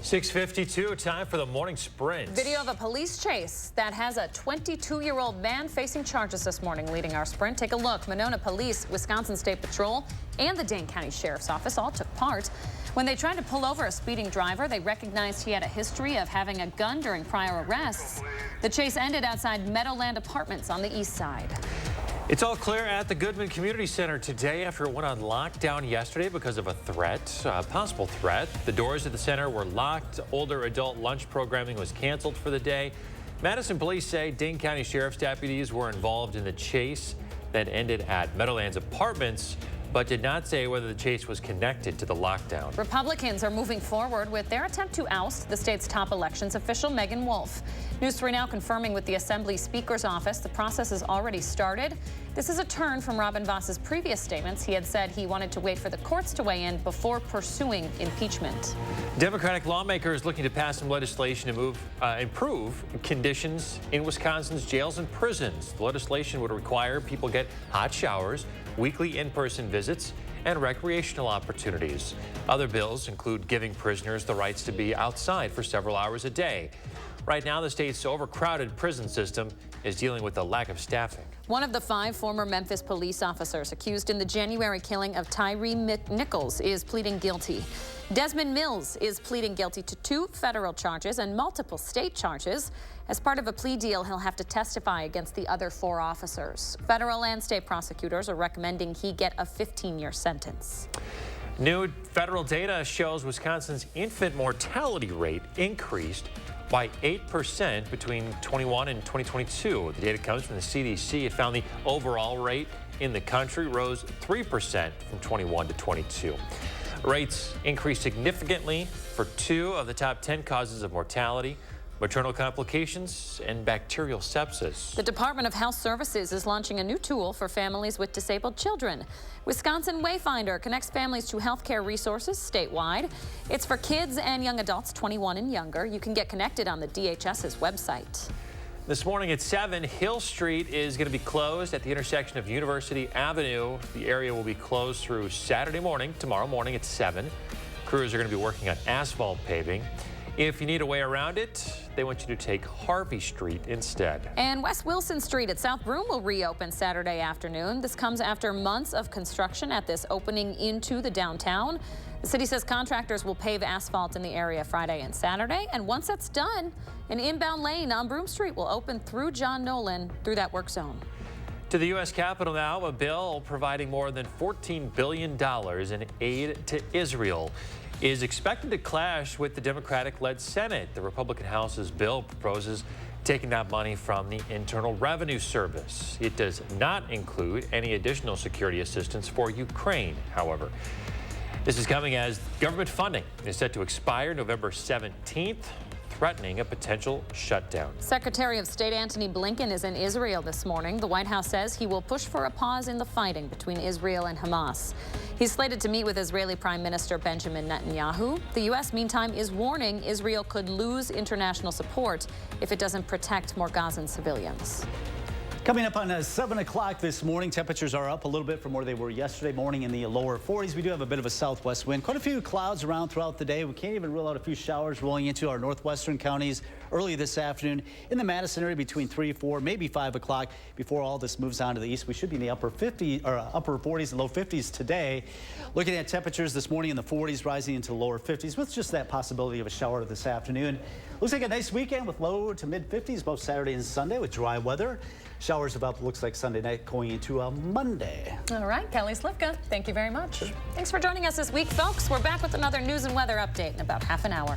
6:52, time for the morning sprint. Video of a police chase that has a 22-year-old man facing charges this morning leading our sprint. Take a look. Monona Police, Wisconsin State Patrol, and the Dane County Sheriff's Office all took part. When they tried to pull over a speeding driver, they recognized he had a history of having a gun during prior arrests. The chase ended outside Meadowland Apartments on the east side. It's all clear at the Goodman Community Center today after it went on lockdown yesterday because of a possible threat. The doors of the center were locked. Older adult lunch programming was canceled for the day. Madison police say Dane County Sheriff's deputies were involved in the chase that ended at Meadowlands Apartments, but did not say whether the chase was connected to the lockdown. Republicans are moving forward with their attempt to oust the state's top elections official, Megan Wolf. News 3 now confirming with the Assembly Speaker's office the process has already started. This is a turn from Robin Voss's previous statements. He had said he wanted to wait for the courts to weigh in before pursuing impeachment. Democratic lawmakers looking to pass some legislation to improve conditions in Wisconsin's jails and prisons. The legislation would require people get hot showers, weekly in-person visits, and recreational opportunities. Other bills include giving prisoners the rights to be outside for several hours a day. Right now, the state's overcrowded prison system is dealing with a lack of staffing. One of the 5 former Memphis police officers accused in the January killing of Tyree Nichols is pleading guilty. Desmond Mills is pleading guilty to 2 federal charges and multiple state charges. As part of a plea deal, he'll have to testify against the other 4 officers. Federal and state prosecutors are recommending he get a 15-year sentence. New federal data shows Wisconsin's infant mortality rate increased by 8% between 21 and 2022. The data comes from the CDC. It found the overall rate in the country rose 3% from 21 to 22. Rates increased significantly for 2 of the top 10 causes of mortality: maternal complications and bacterial sepsis. The Department of Health Services is launching a new tool for families with disabled children. Wisconsin Wayfinder connects families to healthcare resources statewide. It's for kids and young adults 21 and younger. You can get connected on the DHS's website. This morning at 7, Hill Street is going to be closed at the intersection of University Avenue. The area will be closed through Saturday morning, tomorrow morning at 7. Crews are going to be working on asphalt paving. If you need a way around it, they want you to take Harvey Street instead. And West Wilson Street at South Broom will reopen Saturday afternoon. This comes after months of construction at this opening into the downtown. The city says contractors will pave asphalt in the area Friday and Saturday. And once that's done, an inbound lane on Broom Street will open through John Nolan through that work zone. To the U.S. Capitol now, a bill providing more than $14 billion in aid to Israel is expected to clash with the Democratic-led Senate. The Republican House's bill proposes taking that money from the Internal Revenue Service. It does not include any additional security assistance for Ukraine, however. This is coming as government funding is set to expire November 17th, threatening a potential shutdown. Secretary of State Antony Blinken is in Israel this morning. The White House says he will push for a pause in the fighting between Israel and Hamas. He's slated to meet with Israeli Prime Minister Benjamin Netanyahu. The U.S., meantime, is warning Israel could lose international support if it doesn't protect more Gazan civilians. Coming up on 7 o'clock this morning, temperatures are up a little bit from where they were yesterday morning in the lower 40s. We do have a bit of a southwest wind. Quite a few clouds around throughout the day. We can't even rule out a few showers rolling into our northwestern counties early this afternoon in the Madison area between 3, 4, maybe 5 o'clock before all this moves on to the east. We should be in the upper 40s and low 50s today. Looking at temperatures this morning in the 40s, rising into the lower 50s with just that possibility of a shower this afternoon. Looks like a nice weekend with low to mid 50s both Saturday and Sunday with dry weather. Showers about, looks like Sunday night going into a Monday. All right, Kelly Slivka, thank you very much. Thanks for joining us this week, folks. We're back with another news and weather update in about half an hour.